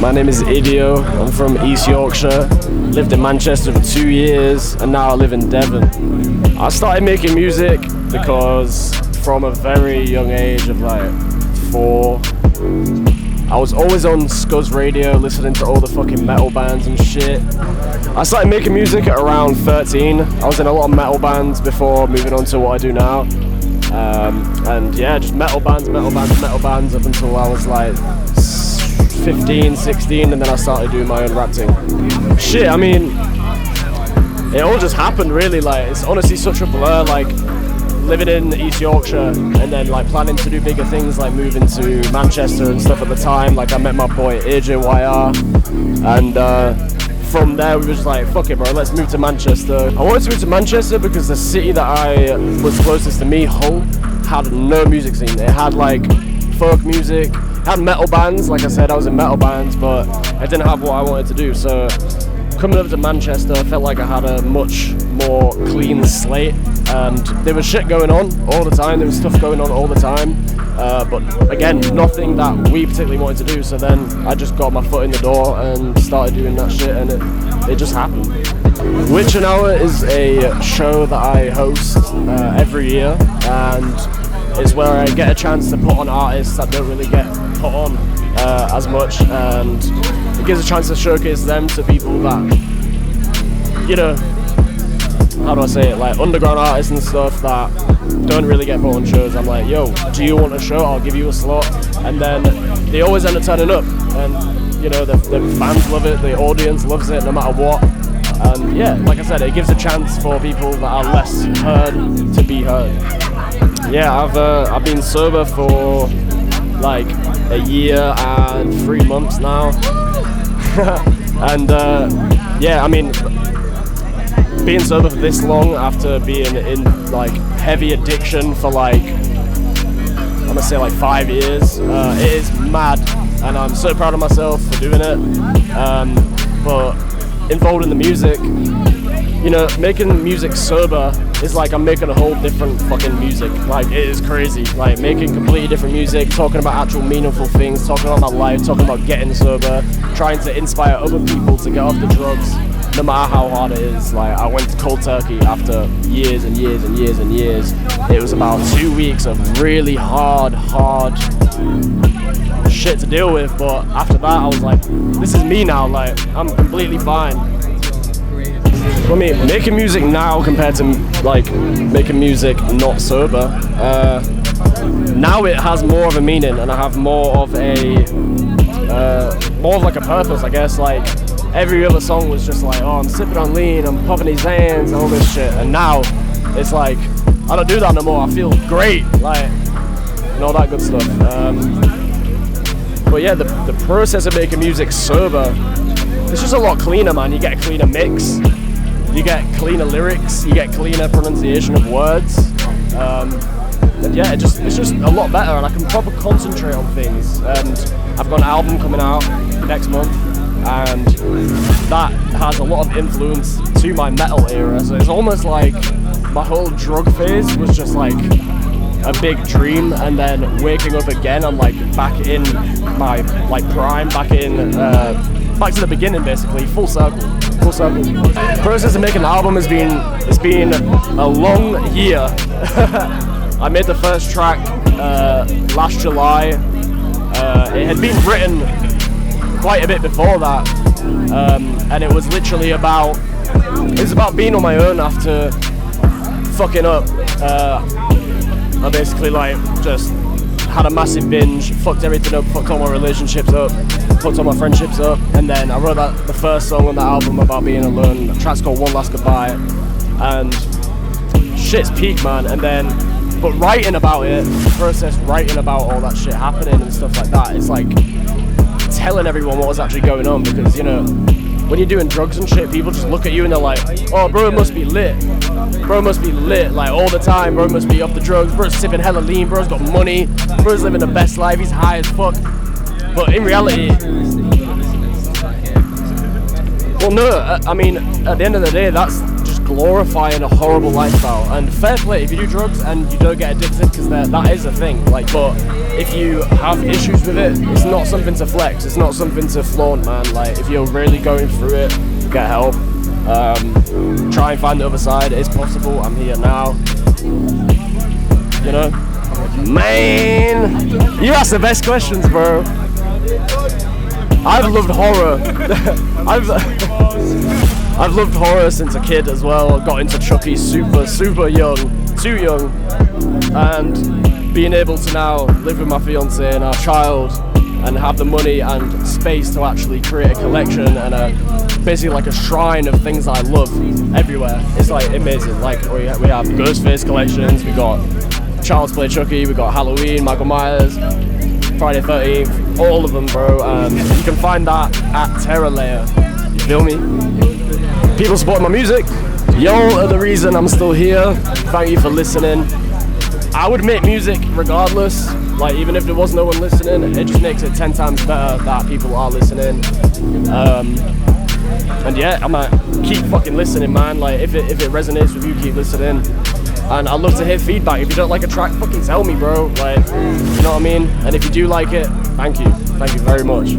My name is Idio. I'm from East Yorkshire. Lived in Manchester for 2 years and now I live in Devon. I started making music because from a very young age of like 4, I was always on Scuzz radio listening to all the fucking metal bands and shit. I started making music at around 13. I was in a lot of metal bands before moving on to what I do now. And yeah, just metal bands up until I was like 15, 16, and then I started doing my own rap thing. Shit, I mean, it all just happened really. Like, it's honestly such a blur, like living in East Yorkshire and then like planning to do bigger things like moving to Manchester and stuff at the time. Like I met my boy AJYR and from there we were just like, fuck it bro, let's move to Manchester. I wanted to move to Manchester because the city that I was closest to me, Hull, had no music scene. It had like folk music, it had metal bands, like I said I was in metal bands, but I didn't have what I wanted to do. So coming over to Manchester, I felt like I had a much more clean slate, and there was shit going on all the time, there was stuff going on all the time, but again, nothing that we particularly wanted to do. So then I just got my foot in the door and started doing that shit, and it just happened. Witch an Hour is a show that I host every year, and it's where I get a chance to put on artists that don't really get put on as much, and it gives a chance to showcase them to people that, you know, how do I say it, like underground artists and stuff that don't really get put on shows. I'm like, yo, do you want a show? I'll give you a slot. And then they always end up turning up, and you know, the fans love it, the audience loves it no matter what. And yeah, like I said, it gives a chance for people that are less heard to be heard. Yeah, I've been sober for like a year and 3 months now. And yeah, I mean, being sober for this long after being in like heavy addiction for like, I'm gonna say like 5 years, it is mad, and I'm so proud of myself for doing it. But involved in the music, you know, making music sober is like I'm making a whole different fucking music. Like, it is crazy. Like, making completely different music, talking about actual meaningful things, talking about my life, talking about getting sober, trying to inspire other people to get off the drugs, no matter how hard it is. Like, I went to cold turkey after years and years and years and years. It was about 2 weeks of really hard shit to deal with, but after that I was like, this is me now, like, I'm completely fine. For me, making music now compared to like making music not sober, now it has more of a meaning, and I have more of like a purpose, I guess. Like, every other song was just like, oh, I'm sipping on lean, I'm popping these hands, all this shit, and now it's like, I don't do that no more. I feel great, like, and all that good stuff. But yeah, the process of making music sober, it's just a lot cleaner, man. You get a cleaner mix, you get cleaner lyrics, you get cleaner pronunciation of words, and yeah, it's just a lot better, and I can properly concentrate on things. And I've got an album coming out next month, and that has a lot of influence to my metal era. So it's almost like my whole drug phase was just like a big dream, and then waking up again, I'm like back in my like prime, back to the beginning, basically, full circle. The process of making an album has been a long year. I made the first track last July. It had been written quite a bit before that, and it was literally about being on my own after fucking up. I basically like just had a massive binge, fucked everything up, fucked all my relationships up, fucked all my friendships up, and then I wrote the first song on the album about being alone. The track's called One Last Goodbye, and shit's peak, man. And then, but writing about it, the process writing about all that shit happening and stuff like that, it's like telling everyone what was actually going on, because, you know, when you're doing drugs and shit, people just look at you and they're like, oh, bro must be lit. Bro must be lit, like, all the time. Bro must be off the drugs. Bro's sipping hella lean. Bro's got money. Bro's living the best life. He's high as fuck. But in reality, well, no, I mean, at the end of the day, that's just glorifying a horrible lifestyle. And fair play if you do drugs and you don't get addicted, because that is a thing. Like, but if you have issues with it, it's not something to flex. It's not something to flaunt, man. Like, if you're really going through it, get help. Try and find the other side. It's possible. I'm here now. You know, man. You ask the best questions, bro. I've loved horror. I've loved horror since a kid as well. I got into Chucky super young, too young, and being able to now live with my fiance and our child and have the money and space to actually create a collection and basically like a shrine of things I love everywhere. It's like amazing. Like we have Ghostface collections, we got Child's Play Chucky, we got Halloween, Michael Myers, Friday 13th, all of them, bro. You can find that at Terror Layer. You feel me? People support my music. Y'all are the reason I'm still here. Thank you for listening. I would make music regardless. Like, even if there was no one listening, it just makes it 10 times better that people are listening. And yeah, I might keep fucking listening, man. Like, if it resonates with you, keep listening. And I'd love to hear feedback. If you don't like a track, fucking tell me, bro. Like, you know what I mean? And if you do like it, thank you. Thank you very much.